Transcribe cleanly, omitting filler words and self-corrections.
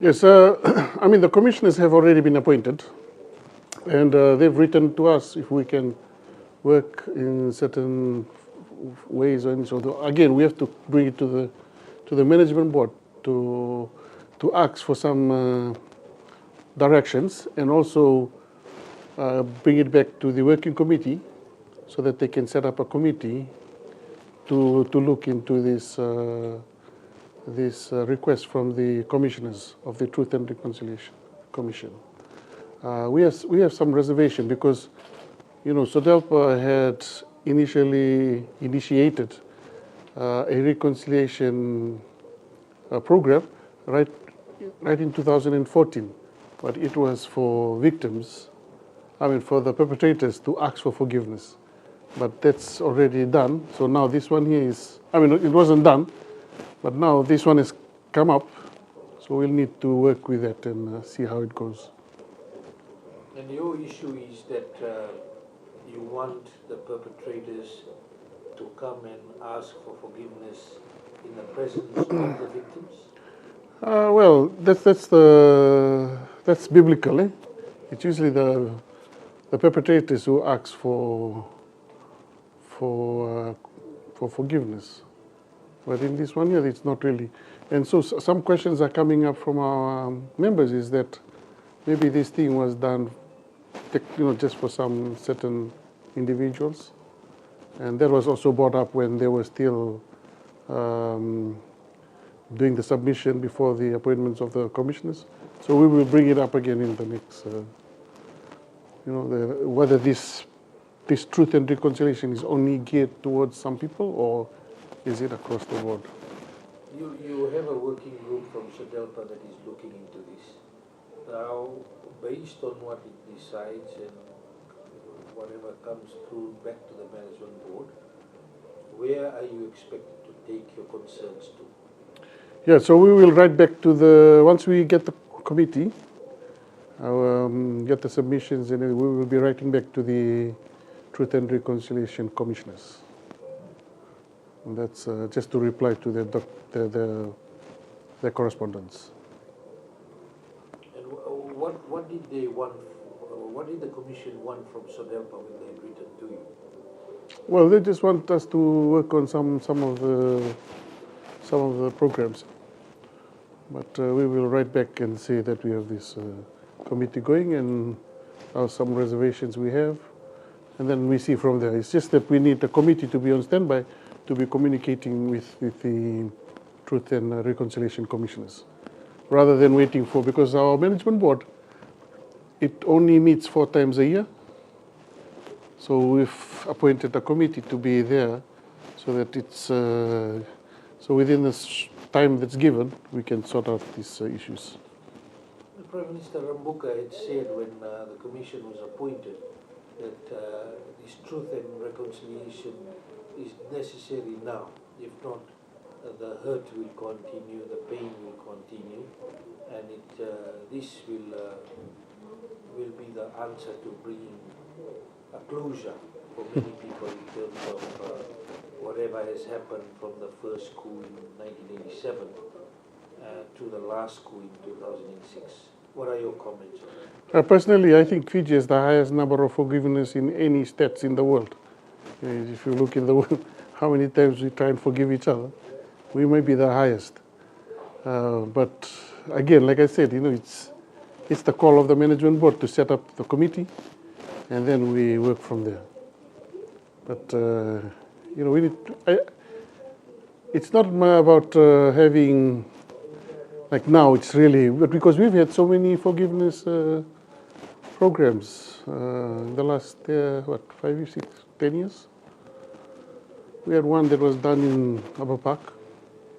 Yes, I mean, the commissioners have already been appointed, and they've written to us if we can work in certain ways. And so, again, we have to bring it to the management board to ask for some directions, and also bring it back to the working committee so that they can set up a committee to look into this request from the commissioners of the Truth and Reconciliation Commission. We have some reservation because, SODELPA had initially initiated a reconciliation program right in 2014, but it was for victims, for the perpetrators to ask for forgiveness. But that's already done. So now this one here is, it wasn't done, but now this one has come up. So we'll need to work with that and see how it goes. And your issue is that you want the perpetrators to come and ask for forgiveness in the presence of the victims? Well, that's biblical. It's usually the perpetrators who ask for forgiveness. But in this one here, it's not really. And so some questions are coming up from our members is that maybe this thing was done, just for some certain individuals. And that was also brought up when they were still doing the submission before the appointments of the commissioners. So we will bring it up again in the next, whether this truth and reconciliation is only geared towards some people or is it across the board? You have a working group from SODELPA that is looking into this. Now, based on what it decides and whatever comes through back to the management board, where are you expected to take your concerns to? Yeah, so we will write back to once we get the committee, get the submissions, and we will be writing back to the Truth and Reconciliation Commissioners. And that's just to reply to their correspondence. And what did they want? What did the commission want from SODELPA when they had written to you? Well, they just want us to work on some of the programs, but we will write back and say that we have this committee going and some reservations we have, and then we see from there. It's just that we need the committee to be on standby to be communicating with the Truth and Reconciliation Commissioners, rather than waiting because our management board, it only meets 4 times a year. So we've appointed a committee to be there so that it's, so within this time that's given, we can sort out these issues. The Prime Minister Rambuka had said when the commission was appointed that this truth and reconciliation is necessary now. If not, the hurt will continue, the pain will continue, and this will be the answer to bringing a closure for many people in terms of whatever has happened from the first coup in 1987 to the last coup in 2006. What are your comments on that? Personally, I think Fiji has the highest number of forgiveness in any states in the world. If you look in the world, how many times we try and forgive each other, we may be the highest. But again, like I said, it's the call of the management board to set up the committee, and then we work from there. But we need. It's not about having. Like now, it's really because we've had so many forgiveness programs in the last 5, 6, 10 years. We had one that was done in Upper Park.